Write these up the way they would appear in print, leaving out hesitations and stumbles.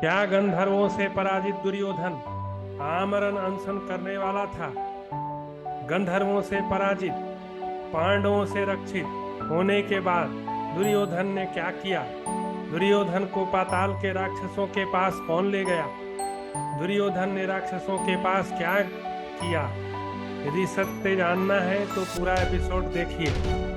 क्या गंधर्वों से पराजित दुर्योधन आमरण अनशन करने वाला था? गंधर्वों से पराजित, पांडवों से रक्षित होने के बाद दुर्योधन ने क्या किया? दुर्योधन को पाताल के राक्षसों के पास कौन ले गया? दुर्योधन ने राक्षसों के पास क्या किया? यदि सत्य जानना है तो पूरा एपिसोड देखिए।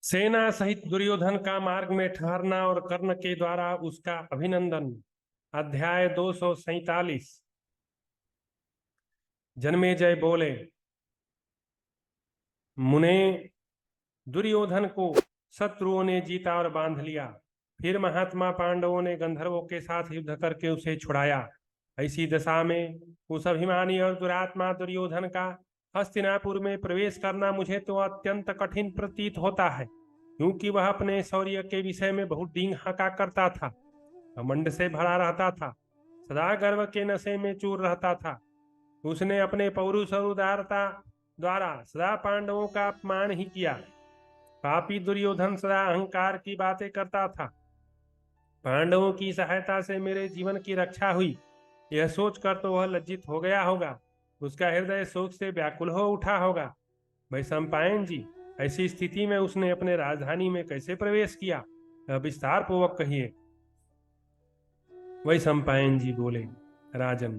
सेना सहित दुर्योधन का मार्ग में ठहरना और कर्ण के द्वारा उसका अभिनंदन। अध्याय 247। जन्मेजय बोले, मुने, दुर्योधन को शत्रुओं ने जीता और बांध लिया। फिर महात्मा पांडवों ने गंधर्वों के साथ युद्ध करके उसे छुड़ाया। ऐसी दशा में उस अभिमानी और दुरात्मा दुर्योधन का हस्तिनापुर में प्रवेश करना मुझे तो अत्यंत कठिन प्रतीत होता है, क्योंकि वह अपने शौर्य के विषय में बहुत डींग हाँका करता था, घमंड से भरा रहता था, सदा गर्व के नशे में चूर रहता था। उसने अपने पौरुष और उदारता द्वारा सदा पांडवों का अपमान ही किया। पापी दुर्योधन सदा अहंकार की बातें करता था। पांडवों की सहायता से मेरे जीवन की रक्षा हुई, यह सोचकर तो वह लज्जित हो गया होगा। उसका हृदय शोक से व्याकुल हो उठा होगा। भाई सम्पायन जी, ऐसी स्थिति में उसने अपने राजधानी में कैसे प्रवेश किया? विस्तार पूर्वक कहिए। वही सम्पायन जी बोले, राजन,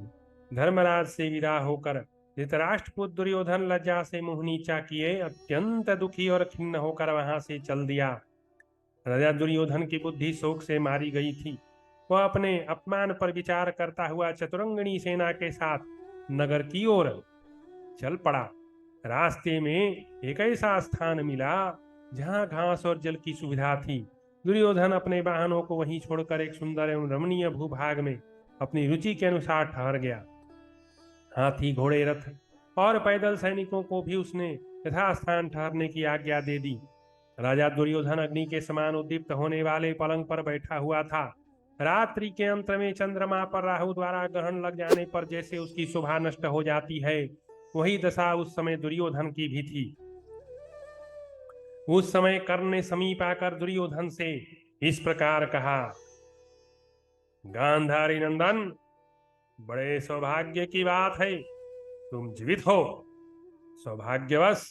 धर्मराज से विदा होकर धृतराष्ट्रपुत्र दुर्योधन लज्जा से मुंह नीचा किए अत्यंत दुखी और खिन्न होकर वहां से चल दिया। राजा दुर्योधन की बुद्धि शोक से मारी गई थी। वह अपने अपमान पर विचार करता हुआ चतुरंगनी सेना के साथ नगर की ओर चल पड़ा। रास्ते में एक ऐसा स्थान मिला जहां घास और जल की सुविधा थी। दुर्योधन अपने वाहनों को वहीं छोड़कर एक सुंदर एवं रमणीय भूभाग में अपनी रुचि के अनुसार ठहर गया। हाथी, घोड़े, रथ और पैदल सैनिकों को भी उसने यथास्थान ठहरने की आज्ञा दे दी। राजा दुर्योधन अग्नि के समान उद्दीप्त होने वाले पलंग पर बैठा हुआ था। रात्रि के अंत में चंद्रमा पर राहु द्वारा ग्रहण लग जाने पर जैसे उसकी शोभा नष्ट हो जाती है, वही दशा उस समय दुर्योधन की भी थी। उस समय कर्ण ने समीप आकर दुर्योधन से इस प्रकार कहा, गांधारी नंदन, बड़े सौभाग्य की बात है, तुम जीवित हो। सौभाग्यवश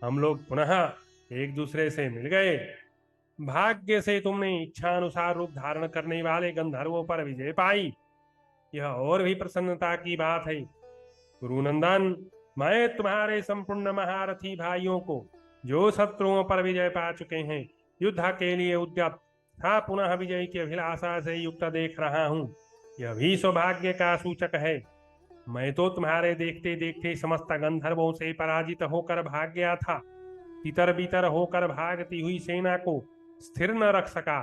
हम लोग पुनः एक दूसरे से मिल गए। भाग्य से तुमने इच्छा अनुसार रूप धारण करने वाले गंधर्वों पर विजय पाई, यह और भी प्रसन्नता की बात है। गुरुनंदन, मैं तुम्हारे संपूर्ण महारथी भाइयों को, जो शत्रुओं पर विजय पा चुके हैं, युद्ध के लिए उद्यत था पुनः विजय की अभिलाषा से युक्त देख रहा हूं। यह भी सौभाग्य का सूचक है। मैं तो तुम्हारे देखते देखते समस्त गंधर्वों से पराजित होकर भाग गया था। तितर बितर होकर भागती हुई सेना को स्थिर न रख सका।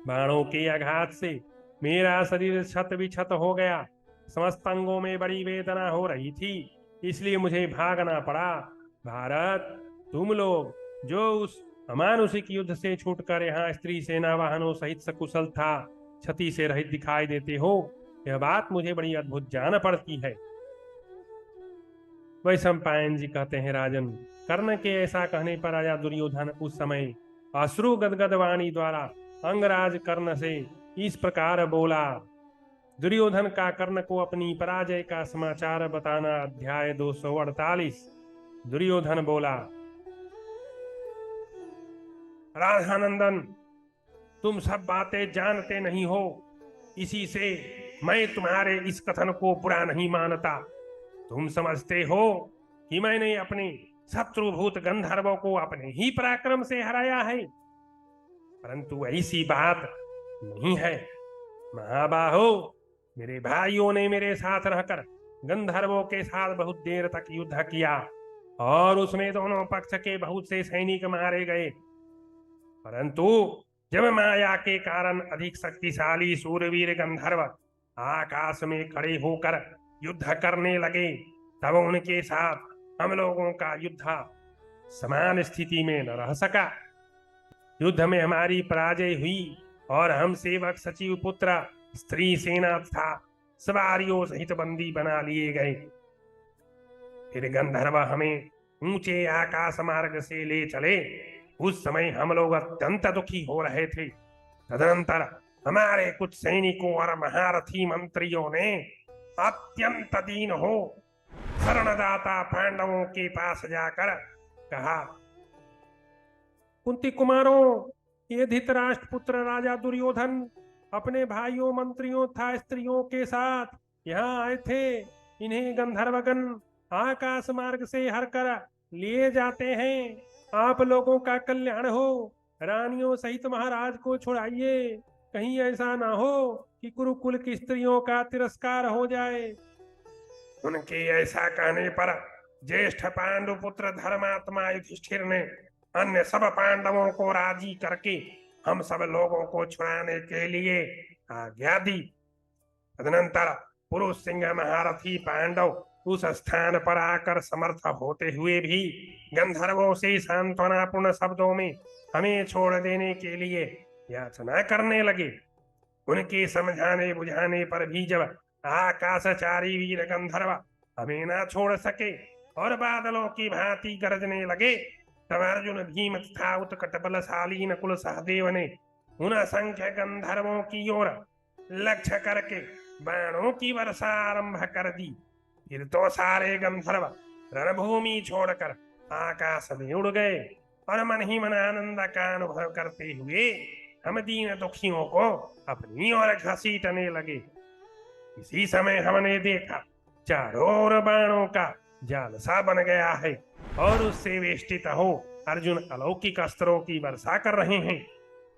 बाणों के आघात से मेरा शरीर क्षत विक्षत हो गया। समस्त अंगों में बड़ी वेदना हो रही थी, इसलिए मुझे भागना पड़ा। भारत, तुम लोग जो उस अमानुषिक युद्ध से छूटकर यहाँ स्त्री सेना वाहनों सहित सकुशल था क्षति से रहित दिखाई देते हो, यह बात मुझे बड़ी अद्भुत जान पड़ती है। वैशंपायन जी कहते हैं, राजन, कर्ण के ऐसा कहने पर राजा दुर्योधन उस समय अश्रु गदगद वाणी द्वारा अंगराज कर्ण से इस प्रकार बोला। दुर्योधन का कर्ण को अपनी पराजय का समाचार बताना। अध्याय 248। दुर्योधन बोला, राधानंदन, तुम सब बातें जानते नहीं हो, इसी से मैं तुम्हारे इस कथन को बुरा नहीं मानता। तुम समझते हो कि मैंने अपने शत्रुभूत गंधर्वों को अपने ही पराक्रम से हराया है, परंतु ऐसी बात नहीं है। महाबाहो, मेरे भाइयों ने मेरे साथ रहकर गंधर्वों के साथ बहुत देर तक युद्ध किया और उसमें दोनों पक्ष के बहुत से सैनिक मारे गए, परंतु जब माया के कारण अधिक शक्तिशाली सूरवीर गंधर्व आकाश में खड़े होकर युद्ध करने लगे, तब उनके साथ हम लोगों का युद्ध समान स्थिति में न रह सका। युद्ध में हमारी पराजय हुई और हम सेवक सचिव पुत्र स्त्री सेना तथा सवारियों सहित बंदी बना लिए गए। फिर गंधर्व हमें ऊंचे आकाश मार्ग से ले चले। उस समय हम लोग अत्यंत दुखी हो रहे थे। तदनंतर हमारे कुछ सैनिकों और महारथी मंत्रियों ने अत्यंत दीन हो शरणदाता पांडवों के पास जाकर कहा, कुंती कुमारों, ये धृतराष्ट्र पुत्र राजा दुर्योधन अपने भाइयों मंत्रियों तथा स्त्रियों के साथ यहाँ आए थे। इन्हें गंधर्वगण आकाश मार्ग से हर कर लिए जाते हैं। आप लोगों का कल्याण हो, रानियों सहित महाराज को छुड़ाइए। कहीं ऐसा ना हो कि कुरुकुल की स्त्रियों का तिरस्कार हो जाए। उनके ऐसा कहने पर ज्येष्ठ पांडु पुत्र धर्मात्मा युधिष्ठिर ने अन्य सब पांडवों को राजी करके हम सब लोगों को छुड़ाने के लिए आज्ञा दी। तदनंतर पुरुष सिंह महारथी पांडव उस स्थान पर आकर समर्थ होते हुए भी गंधर्वों से सांत्वनापूर्ण शब्दों में हमें छोड़ देने के लिए याचना करने लगे। उनके समझाने बुझाने पर भी जब आकाशचारी वीर गंधर्व हमें ना छोड़ सके और बादलों की भांति गरजने लगे, तब अर्जुन भीम तथा उत्कट बलशाली नकुल सहदेव ने उन असंख्य गंधर्वों की ओर लक्ष्य करके बाणों की वर्षा आरंभ कर दी। फिर तो सारे गंधर्व रणभूमि छोड़कर आकाश में उड़ गए और मन ही मन आनंद का अनुभव करते हुए हम दीन दुखियों को अपनी ओर घसीटने लगे। इसी समय हमने देखा चारों ओर बाणों का जाल सा बन गया है और उससे वेष्टित हो अर्जुन अलौकिक अस्त्रों की वर्षा कर रहे हैं।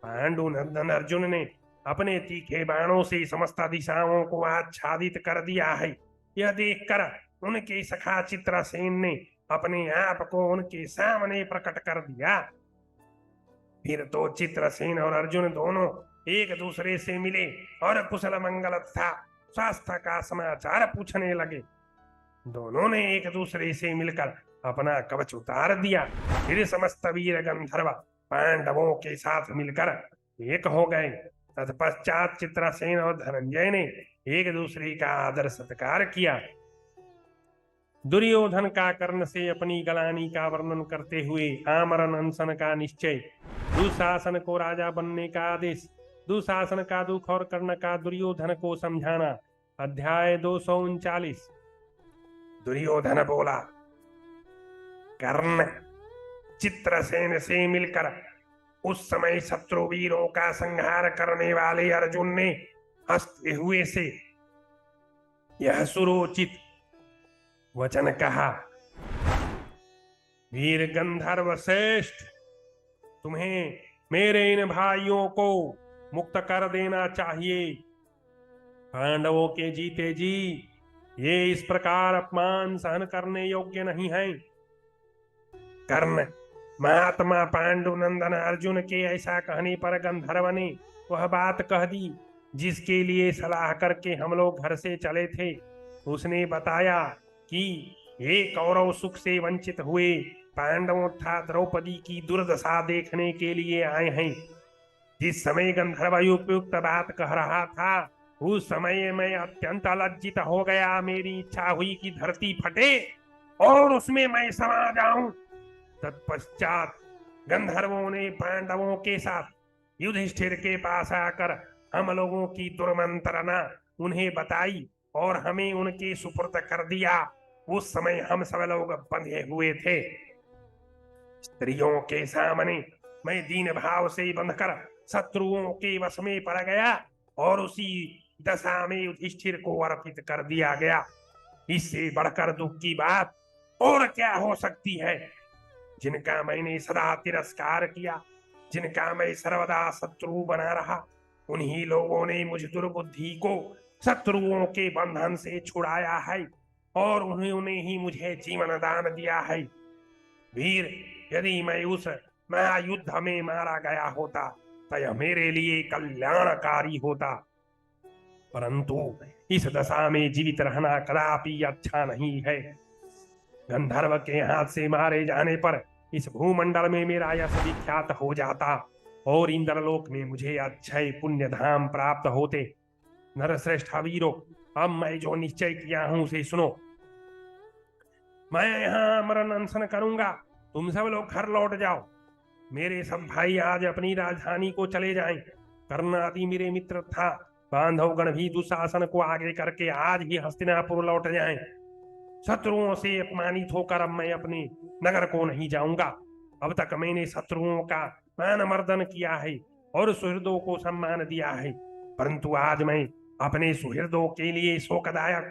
पांडु नंदन अर्जुन ने अपने तीखे बाणों से समस्त दिशाओं को आच्छादित कर दिया है। यह देखकर उनके सखा चित्रसेन ने अपने आप को उनके सामने प्रकट कर दिया। फिर तो चित्रसेन और अर्जुन दोनों एक दूसरे से मिले और कुशल मंगल तथा स्वास्थ्य का समाचार पूछने लगे। दोनों ने एक दूसरे से मिलकर अपना कवच उतार दिया। फिर समस्त वीर गंधर्व पांडवों के साथ मिलकर एक हो गए। तत्पश्चात चित्रसेन और धनंजय ने एक दूसरे का आदर सत्कार किया। दुर्योधन का कर्ण से अपनी गलानी का वर्णन करते हुए आमरण अनशन का निश्चय, दुशासन को राजा बनने का आदेश, दुशासन का दुख और कर्ण का दुर्योधन को समझाना। अध्याय 239। दुर्योधन बोला, कर्ण चित्रसेन से मिलकर उस समय शत्रु वीरों का संहार करने वाले अर्जुन ने हंसते हुए से यह सुरोचित वचन कहा, वीर गंधर्व श्रेष्ठ, तुम्हें मेरे इन भाइयों को मुक्त कर देना चाहिए। पांडवों के जीते जी ये इस प्रकार अपमान सहन करने योग्य नहीं है। कर्ण महात्मा पांडु नंदन अर्जुन के ऐसा कहने पर गंधर्व ने वह बात कह दी जिसके लिए सलाह करके हम लोग घर से चले थे। उसने बताया कि ये कौरव सुख से वंचित हुए पांडवों तथा द्रौपदी की दुर्दशा देखने के लिए आए हैं। जिस समय गंधर्व उपयुक्त बात कह रहा था उस समय मैं अत्यंत लज्जित हो गया। मेरी इच्छा हुई कि धरती फटे और उसमें मैं समा जाऊं। तत्पश्चात गंधर्वों ने पांडवों के साथ युधिष्ठिर के पास आकर हम लोगों की दुर्मंत्रणा उन्हें बताई और हमें उनके सुपुर्द कर दिया। उस समय हम सब लोग बंधे हुए थे। स्त्रियों के सामने मैं दीन भाव से बंधकर शत्रुओं के वश में पड़ गया और उसी दशा में युधिष्ठिर को अर्पित कर दिया गया। इससे बढ़कर दुख की बात और क्या हो सकती है। जिनका मैंने सदा तिरस्कार किया, जिनका मैं सर्वदा शत्रु बना रहा, उन्हीं लोगों ने मुझ दुर्बुद्धि को शत्रुओं के बंधन से छुड़ाया है और उन्होंने ही मुझे जीवन दान दिया है। वीर, यदि मैं उस महायुद्ध में मारा गया होता तो यह मेरे लिए कल्याणकारी होता, परंतु इस दशा में जीवित रहना कदापि अच्छा नहीं है। गंधर्व के हाथ से मारे जाने पर इस भूमंडल में मेरा यश विख्यात हो जाता और इंद्रलोक में मुझे अक्षय पुण्य धाम प्राप्त होते। नरश्रेष्ठ वीरो, अब मैं जो निश्चय किया हूं उसे सुनो। मैं यहाँ मरण अनशन करूंगा, तुम सब लोग घर लौट जाओ। मेरे सब भाई आज अपनी राजधानी को चले जाएं। कर्ण आदि मेरे मित्र था बांधवगण भी दुशासन को आगे करके आज ही हस्तिनापुर लौट जाएं। शत्रुओं से अपमानित होकर अब मैं अपने नगर को नहीं जाऊंगा। अब तक मैंने शत्रुओं का मान मर्दन किया है और सुहृदों को सम्मान दिया है, परंतु आज मैं अपने सुहृदों के लिए शोकदायक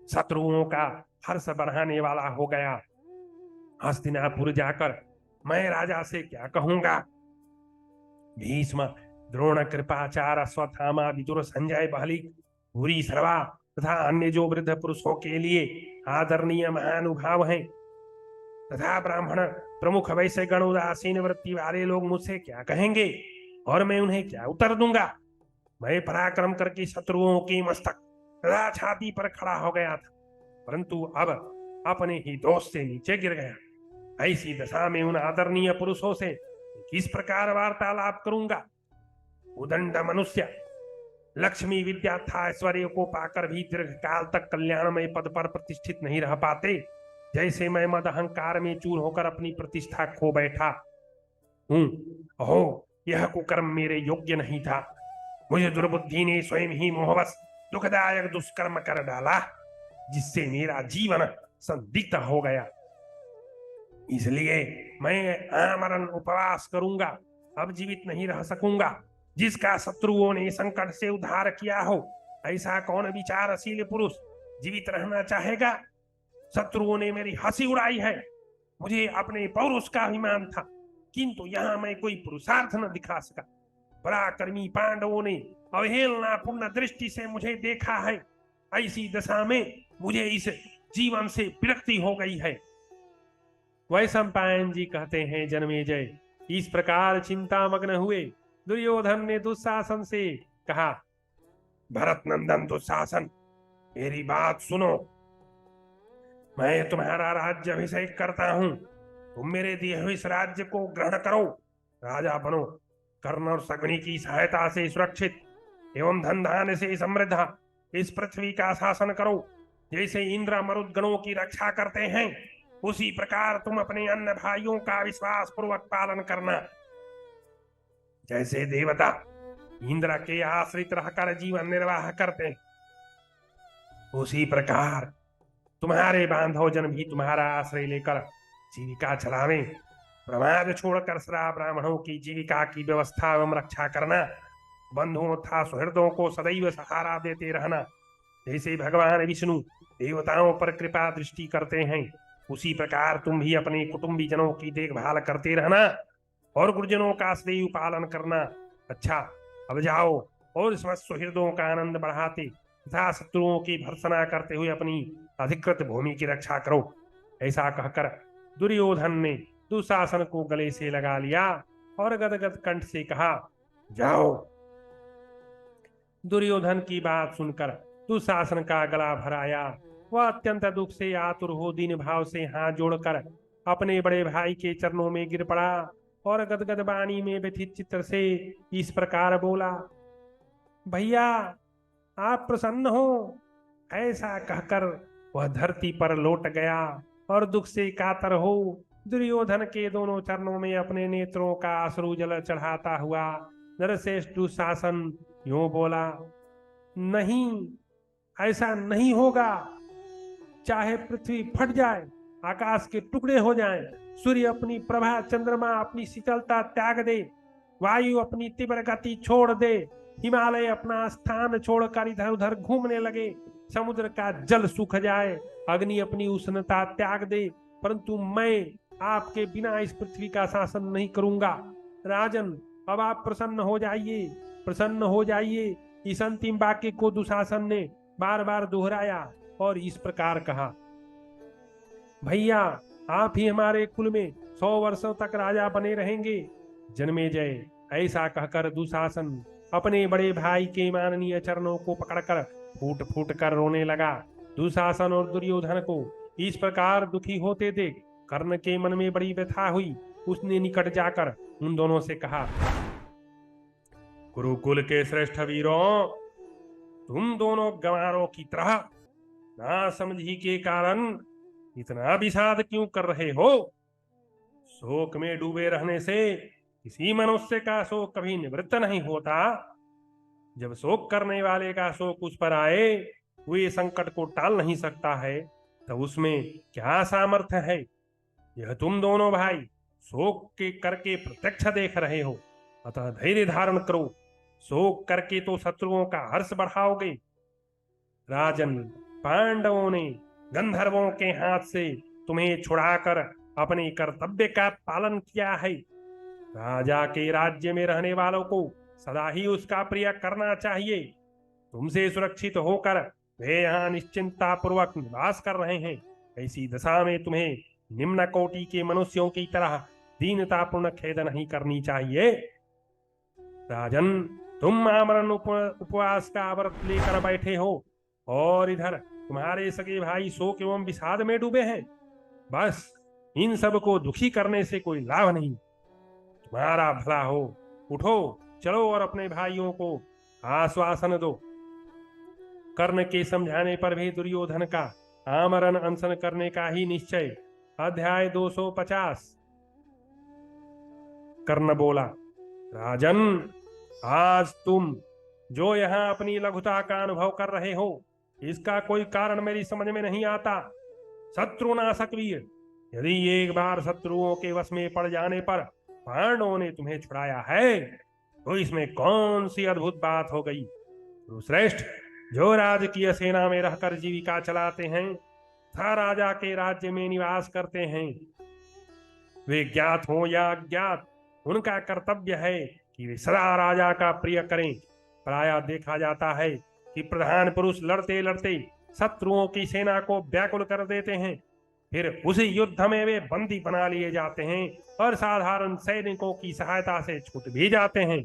शत्रुओं का हर्ष बढ़ाने वाला हो गया। हस्तिनापुर जाकर मैं राजा से क्या कहूंगा। भीष्म, द्रोण, कृपाचार्य, अश्वत्थामा, विदुर, संजय, बहलिक, भूरी सर्वा तथा अन्य जो वृद्ध पुरुषों के लिए आदरणीय महानुभाव हैं तथा ब्राह्मण प्रमुख वैश्य गण उदासीन वृत्ति वाले लोग मुझसे क्या कहेंगे और मैं उन्हें क्या उत्तर दूंगा। मैं पराक्रम करके शत्रुओं की मस्तक तथा छाती पर खड़ा हो गया था, परंतु अब अपने ही दोष से नीचे गिर गया। ऐसी दशा में उन आदरणीय पुरुषों से किस प्रकार वार्तालाप करूंगा। उदंड मनुष्य लक्ष्मी विद्या था ऐश्वर्य को पाकर भी दीर्घ काल तक कल्याणमय पद पर प्रतिष्ठित नहीं रह पाते, जैसे मैं मद अहंकार में चूर होकर अपनी प्रतिष्ठा खो बैठा हूं। अहो, यह कुकर्म मेरे योग्य नहीं था। मुझे दुर्बुद्धि ने स्वयं ही मोहवश दुखदायक दुष्कर्म कर डाला, जिससे मेरा जीवन संदिग्ध हो गया। इसलिए मैं आमरण उपवास करूंगा, अब जीवित नहीं रह सकूंगा। जिसका शत्रुओं ने संकट से उद्धार किया हो, ऐसा कौन विचारशील पुरुष जीवित रहना चाहेगा। शत्रुओं ने मेरी हंसी उड़ाई है। मुझे अपने पौरुष का अभिमान था, किंतु यहाँ मैं कोई पुरुषार्थ न दिखा सका। पराक्रमी पांडवों ने अवहेलनापूर्ण दृष्टि से मुझे देखा है। ऐसी दशा में मुझे इस जीवन से विरक्ति हो गई है। वैशंपायन जी कहते हैं, जन्मेजय इस प्रकार चिंतामग्न हुए दुर्योधन ने दुशासन से कहा, भरत नंदन दुशासन, मेरी बात सुनो। मैं तुम्हारा राज्य अभिषेक करता हूं, तुम मेरे दिए हुए इस राज्य को ग्रहण करो, राजा बनो। कर्ण और शकुनी की सहायता से सुरक्षित एवं धन धान्य से समृद्ध इस पृथ्वी का शासन करो। जैसे इंद्र मरुद गणों की रक्षा करते हैं, उसी प्रकार तुम अपने अन्य भाइयों का विश्वास पूर्वक पालन करना। जैसे देवता इंद्र के आश्रित रहकर जीवन निर्वाह करते हैं, उसी प्रकार तुम्हारे बांधव जन भी तुम्हारा आश्रय लेकर जीविका चलावें। प्रमाद छोड़कर सदा ब्राह्मणों की जीविका की व्यवस्था एवं रक्षा करना। बंधुओं तथा सुहृदों को सदैव सहारा देते रहना। जैसे भगवान विष्णु देवताओं पर कृपा दृष्टि करते हैं, उसी प्रकार तुम भी अपने कुटुंबी जनों की देखभाल करते रहना और गुरुजनों का सदैव पालन करना। अच्छा, अब जाओ और समस्त सुहृदों का आनंद बढ़ाते तथा शत्रुओं की भर्त्सना करते हुए अपनी अधिकृत भूमि की रक्षा करो। ऐसा कहकर दुर्योधन ने दुशासन को गले से लगा लिया और गदगद कंठ से कहा, जाओ। दुर्योधन की बात सुनकर दुशासन का गला भर आया। वह अत्यंत दुख से आतुर हो दीन भाव से हाथ जोड़कर अपने बड़े भाई के चरणों में गिर पड़ा और गदगद वाणी में व्यथित चित्त से इस प्रकार बोला, भैया आप प्रसन्न हो। ऐसा कहकर वह धरती पर लौट गया और दुख से कातर हो दुर्योधन के दोनों चरणों में अपने नेत्रों का अश्रु जल चढ़ाता हुआ नरश्रेष्ठ दुशासन यूं बोला, नहीं, ऐसा नहीं होगा। चाहे पृथ्वी फट जाए, आकाश के टुकड़े हो जाएं, सूर्य अपनी प्रभा, चंद्रमा अपनी शीतलता त्याग दे, वायु अपनी तीव्र गति छोड़ दे, हिमालय अपना स्थान छोड़कर इधर उधर घूमने लगे, समुद्र का जल सूख जाए, अग्नि अपनी उष्णता त्याग दे, परंतु मैं आपके बिना इस पृथ्वी का शासन नहीं करूंगा। राजन, अब आप प्रसन्न हो जाइए, प्रसन्न हो जाइए। इस अंतिम वाक्य को दुशासन ने बार बार दोहराया और इस प्रकार कहा, भैया आप ही हमारे कुल में 100 वर्षों तक राजा बने रहेंगे। जन्मेजय, ऐसा कहकर दुशासन अपने बड़े भाई के माननीय चरणों को पकड़कर फूट फूट कर रोने लगा। दुशासन और दुर्योधन को इस प्रकार दुखी होते देख कर्ण के मन में बड़ी व्यथा हुई। उसने निकट जाकर उन दोनों से कहा, गुरुकुल के श्रेष्ठ वीरों, तुम दोनों गंवारों की तरह नासमझी के कारण इतना विषाद क्यों कर रहे हो? शोक में डूबे रहने से किसी मनुष्य का शोक कभी निवृत्त नहीं होता। जब शोक करने वाले का शोक उस पर आए, हुए संकट को टाल नहीं सकता है, तब उसमें क्या सामर्थ्य है? यह तुम दोनों भाई शोक के करके प्रत्यक्ष देख रहे हो, अतः धैर्य धारण करो। शोक करके तो शत्रुओं का हर्ष बढ़ाओगे। राजन, पांडवों ने गंधर्वों के हाथ से तुम्हें छुड़ाकर अपने कर्तव्य का पालन किया है। राजा के राज्य में रहने वालों को सदा ही उसका प्रिय करना चाहिए। तुमसे सुरक्षित होकर वे यहाँ निश्चिंता पूर्वक निवास कर रहे हैं। ऐसी दशा में तुम्हें निम्न कोटि के मनुष्यों की तरह दीनतापूर्ण खेद नहीं करनी चाहिए। राजन, तुम आमरण उपवास का व्रत लेकर बैठे हो और इधर तुम्हारे सगे भाई शोक एवं विषाद में डूबे हैं। बस इन सब को दुखी करने से कोई लाभ नहीं। तुम्हारा भला हो, उठो, चलो और अपने भाइयों को आश्वासन दो। कर्ण के समझाने पर भी दुर्योधन का आमरण अनशन करने का ही निश्चय। अध्याय 250। कर्ण बोला, राजन, आज तुम जो यहाँ अपनी लघुता का अनुभव कर रहे हो, इसका कोई कारण मेरी समझ में नहीं आता। शत्रुनाशक वीर, यदि एक बार शत्रुओं के वश में पड़ जाने पर पांडवों ने तुम्हें छुड़ाया है, तो इसमें कौन सी अद्भुत बात हो गई? श्रेष्ठ, जो राजकीय सेना में रहकर जीविका चलाते हैं तथा राजा के राज्य में निवास करते हैं, वे ज्ञात हो या अज्ञात, उनका कर्तव्य है कि वे सदा राजा का प्रिय करें। प्रायः देखा जाता है कि प्रधान पुरुष लड़ते लड़ते शत्रुओं की सेना को व्याकुल कर देते हैं, फिर उसी युद्ध में वे बंदी बना लिए जाते हैं और साधारण सैनिकों की सहायता से छूट भी जाते हैं।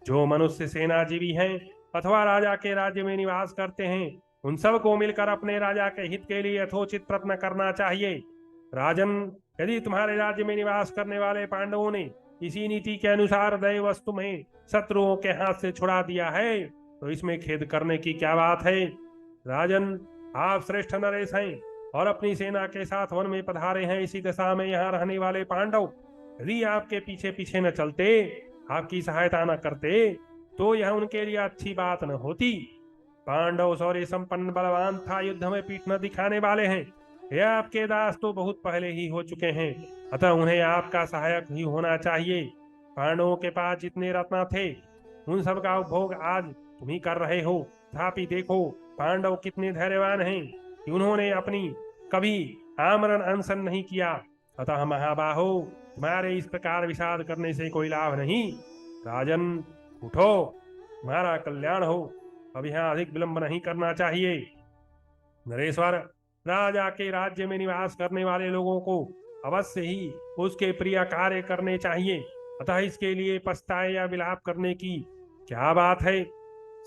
जो मनुष्य सेनाजीवी हैं अथवा राजा के राज्य में निवास करते हैं, उन सबको मिलकर अपने राजा के हित के लिए यथोचित प्रयत्न करना चाहिए। राजन, यदि तुम्हारे राज्य में निवास करने वाले पांडवों ने इसी नीति के अनुसार दैवश तुम्हें शत्रुओं के हाथ से छुड़ा दिया है, तो इसमें खेद करने की क्या बात है? राजन, आप श्रेष्ठ नरेश हैं और अपनी सेना के साथ वन में पधारे हैं। इसी दशा में यहाँ रहने वाले पांडव यदि आपके पीछे पीछे न चलते, आपकी सहायता न करते, तो यह उनके लिए अच्छी बात न होती। पांडव शौर्य संपन्न बलवान था, युद्ध में पीठ न दिखाने वाले हैं। यह आपके दास तो बहुत पहले ही हो चुके हैं, अतः उन्हें आपका सहायक ही होना चाहिए। पांडवों के पास जितने रत्न थे, उन सब का उपभोग आज तुम ही कर रहे हो। तथापि देखो, पांडव कितने धैर्यवान हैं कि उन्होंने अपनी कभी आमरण अनशन नहीं किया। अतः महाबाहो, तुम्हारे इस प्रकार विषाद करने से कोई लाभ नहीं। राजन, उठो, तुम्हारा कल्याण हो। अब यहाँ अधिक विलंब नहीं करना चाहिए। नरेश्वर, राजा के राज्य में निवास करने वाले लोगों को अवश्य ही उसके प्रिय कार्य करने चाहिए, अतः इसके लिए पछताए या विलाप करने की क्या बात है?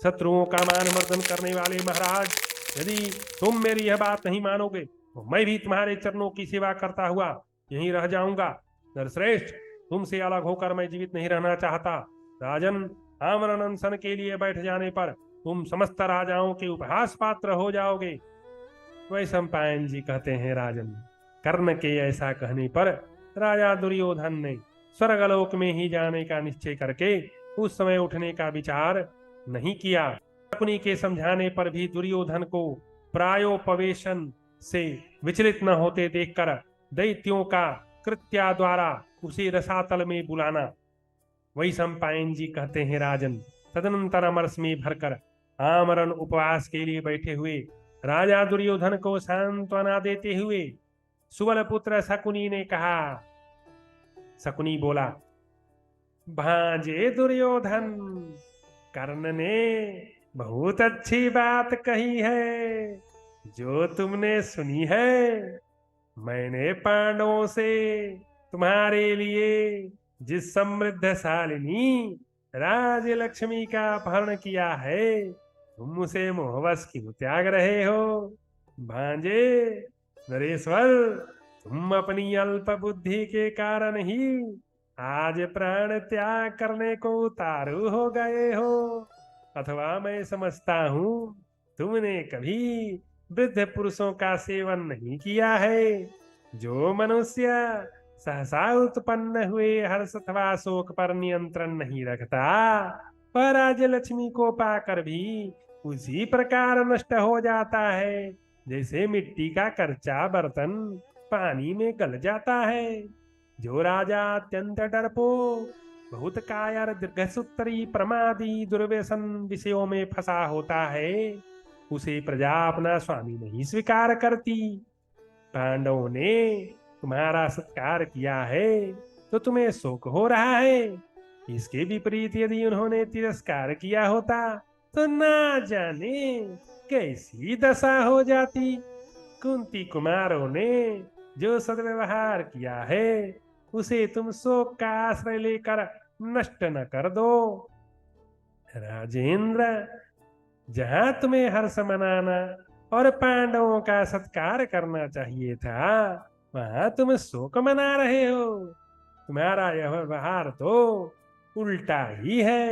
शत्रुओं का मान मर्दन करने वाले महाराज, यदि तुम मेरी यह बात नहीं मानोगे तो मैं भी तुम्हारे चरणों की सेवा करता हुआ यहीं रह जाऊंगा। नरश्रेष्ठ, तुमसे अलग होकर मैं जीवित नहीं रहना चाहता। राजन, आमरण अनशन के लिए बैठ जाने पर तुम समस्त राजाओं के उपहास पात्र हो जाओगे। वैशंपायन जी कहते हैं, राजन, कर्ण के ऐसा कहने पर राजा दुर्योधन ने स्वर्गलोक में ही जाने का निश्चय करके उस समय उठने का विचार नहीं किया। शकुनी के समझाने पर भी दुर्योधन को प्रायोपवेशन से विचलित न होते देखकर दैत्यों का कृत्या द्वारा उसे रसातल में बुलाना। वैशंपायन जी कहते हैं, राजन, तदनंतर अमरस में भरकर आमरण उपवास के लिए बैठे हुए राजा दुर्योधन को सांत्वना देते हुए सुबल पुत्र शकुनी ने कहा। शकुनी बोला, भांजे दुर्योधन, कर्ण ने बहुत अच्छी बात कही है जो तुमने सुनी है। मैंने पांडवों से तुम्हारे लिए जिस समृद्धशालिनी राजलक्ष्मी का अपहरण किया है, तुम उसे मोहवश क्यों त्याग रहे हो? भांजे, नरेश्वर, तुम अपनी अल्प बुद्धि के कारण ही आज प्राण त्याग करने को उतारू हो गए हो। अथवा मैं समझता हूं तुमने कभी वृद्ध पुरुषों का सेवन नहीं किया है। जो मनुष्य सहसा उत्पन्न हुए हर्ष अथवा शोक पर नियंत्रण नहीं रखता, वह राज्य लक्ष्मी को पाकर भी उसी प्रकार नष्ट हो जाता है जैसे मिट्टी का कच्चा बर्तन पानी में गल जाता है। जो राजा अत्यंत डरपोक, बहुत कायर, दीर्घसूत्री, प्रमादी, दुर्व्यसन विषयों में फंसा होता है, उसे प्रजा अपना स्वामी नहीं स्वीकार करती। पांडवों ने तुम्हारा सत्कार किया है तो तुम्हें शोक हो रहा है। इसके विपरीत यदि उन्होंने तिरस्कार किया होता तो ना जाने कैसी दशा हो जाती। कुंती कुमारों ने जो सद्व्यवहार किया है उसे तुम शोक का आश्रय लेकर नष्ट न कर दो। राजेंद्र, जहां तुम्हें हर्ष मनाना और पांडवों का सत्कार करना चाहिए था, वहां तुम शोक मना रहे हो। तुम्हारा यह व्यवहार तो उल्टा ही है।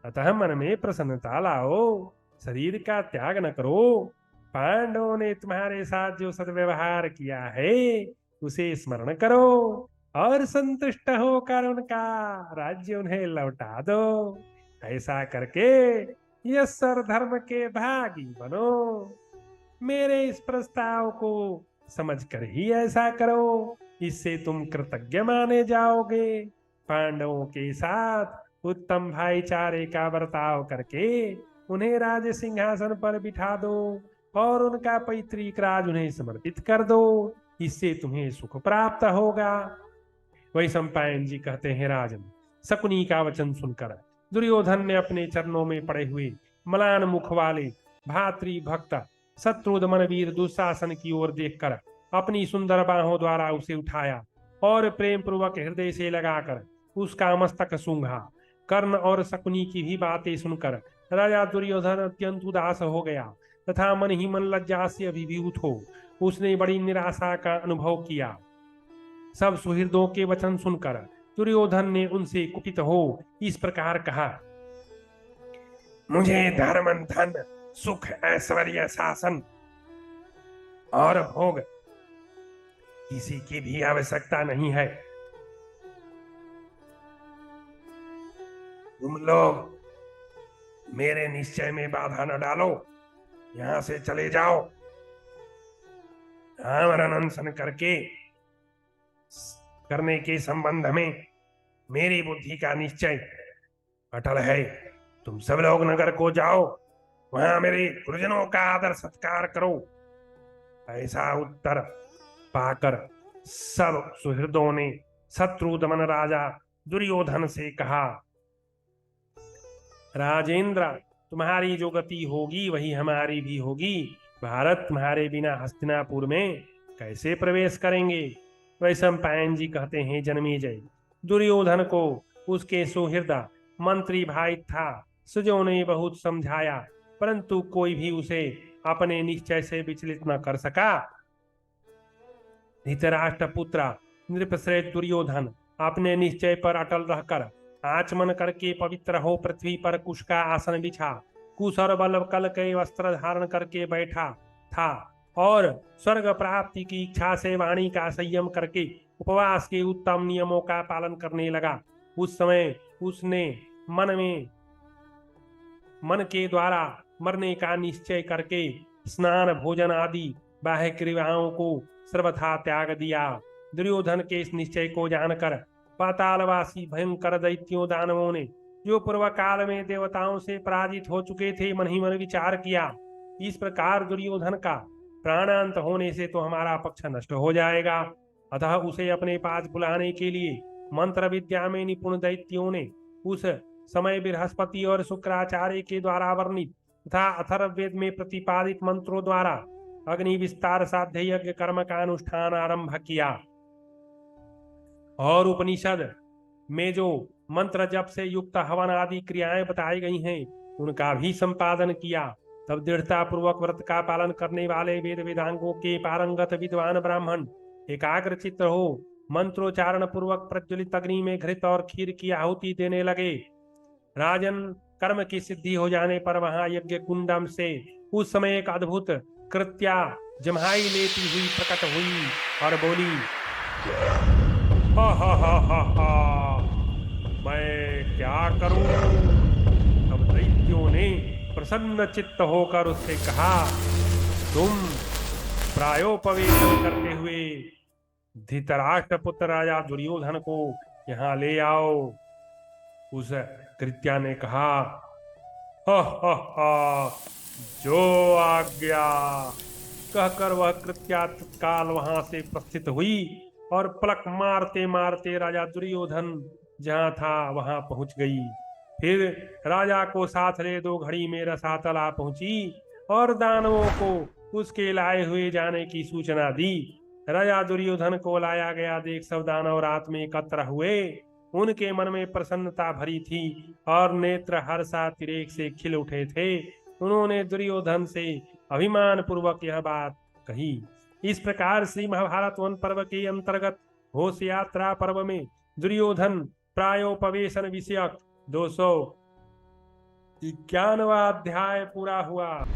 अतः मन में प्रसन्नता लाओ, शरीर का त्याग न करो। पांडवों ने तुम्हारे साथ जो सद्व्यवहार किया है उसे स्मरण करो और संतुष्ट होकर उनका राज्य उन्हें लौटा दो। ऐसा करके यशर धर्म के भागी बनो। मेरे इस प्रस्ताव को समझकर ही ऐसा करो, इससे तुम कृतज्ञ माने जाओगे। पांडवों के साथ उत्तम भाईचारे का बर्ताव करके उन्हें राज सिंहासन पर बिठा दो और उनका पैतृक राज उन्हें समर्पित कर दो। इससे तुम्हें सुख प्राप्त होगा। वैशंपायन जी कहते हैं, राजन, शकुनी का वचन सुनकर दुर्योधन ने अपने चरणों में पड़े हुए मलान मुख वाले भातृ भक्त शत्रुदमन वीर दुशासन की ओर देखकर अपनी सुंदर बाहों द्वारा उसे उठाया और प्रेम पूर्वक हृदय से लगाकर उसका मस्तक सूंघा। कर्ण और शकुनी की भी बातें सुनकर राजा दुर्योधन अत्यंत उदास हो गया तथा मन ही मन लज्जा से अभिभूत हो उसने बड़ी निराशा का अनुभव किया। सब सुहृदों के वचन सुनकर दुर्योधन ने उनसे कुपित हो इस प्रकार कहा, मुझे धर्म, धन, सुख, ऐश्वर्य, शासन और भोग किसी की भी आवश्यकता नहीं है। तुम लोग मेरे निश्चय में बाधा न डालो, यहां से चले जाओ। आमरण अनशन करने के संबंध में मेरी बुद्धि का निश्चय अटल है। तुम सब लोग नगर को जाओ, वहां मेरे गुरुजनों का आदर सत्कार करो। ऐसा उत्तर पाकर सब सुहृदों ने शत्रुदमन राजा दुर्योधन से कहा, राजेंद्र, तुम्हारी जो गति होगी वही हमारी भी होगी। भारत तुम्हारे बिना हस्तिनापुर में कैसे प्रवेश करेंगे। वैशंपायन जी कहते हैं, जन्मेजय, दुर्योधन को उसके सुहृद मंत्री भाई था सुजों ने बहुत समझाया, परंतु कोई भी उसे अपने निश्चय से विचलित न कर सका। धृतराष्ट्र पुत्र नृपश्रेष्ठ दुर्योधन अपने निश्चय पर अटल रहकर आचमन करके पवित्र हो पृथ्वी पर कुश का आसन बिछा, कुश और बल कल के वस्त्र धारण करके बैठा था और स्वर्ग प्राप्ति की इच्छा से वाणी का संयम करके उपवास के उत्तम नियमों का पालन करने लगा। उस समय उसने मन के द्वारा मरने का निश्चय करके स्नान, भोजन आदि बाह्य क्रियाओं को सर्वथा त्याग दिया। दुर्योधन के इस निश्चय को जानकर पातालवासी भयंकर दैत्यों दानवों ने, जो पूर्व काल में देवताओं से पराजित हो चुके थे, मन ही मन विचार किया, इस प्रकार दुर्योधन का प्राणांत होने से तो हमारा पक्ष नष्ट हो जाएगा। अतः उसे अपने पास बुलाने के लिए मंत्र विद्या में निपुण दैत्यों ने उस समय बृहस्पति और शुक्राचार्य के द्वारा वर्णित तथा अथर्ववेद में प्रतिपादित मंत्रों द्वारा अग्नि विस्तार साध्य यज्ञ कर्म का अनुष्ठान आरंभ किया और उपनिषद में जो मंत्र जप से युक्त हवन आदि क्रियाएं बताई गई हैं उनका भी संपादन किया। तब दृढ़ता पूर्वक व्रत का पालन करने वाले वेद वेदांगों के पारंगत विद्वान ब्राह्मण एकाग्रचित्त हो मंत्रोच्चारण पूर्वक प्रज्वलित अग्नि में घृत और खीर की आहुति देने लगे। राजन, कर्म की सिद्धि हो जाने पर वहां यज्ञ कुंडम से उस समय एक अद्भुत कृत्या जम्हाई लेती हुई प्रकट हुई और बोली, हा, मैं क्या करूं। तब दैत्यों ने प्रसन्न चित्त होकर उससे कहा, तुम प्रायोपवेशन करते हुए धृतराष्ट्र पुत्र राजा दुर्योधन को यहाँ ले आओ। उस कृत्या ने कहा, हा, जो आज्ञा। कहकर वह कृत्या तत्काल वहां से प्रस्थित हुई और पलक मारते मारते राजा दुर्योधन जहां था वहां पहुंच गई। फिर राजा को साथ ले 2 घड़ी में रसातला पहुंची और दानवों को उसके लाए हुए जाने की सूचना दी। राजा दुर्योधन को लाया गया देख सब दानव रात में एकत्र हुए। उनके मन में प्रसन्नता भरी थी और नेत्र हर्षातिरेक से खिल उठे थे। उन्होंने दुर्योधन से अभिमान पूर्वक यह बात कही। इस प्रकार श्री महाभारत वन पर्व के अंतर्गत घोष यात्रा पर्व में दुर्योधन प्रायोपवेशन विषयक 291वां अध्याय पूरा हुआ।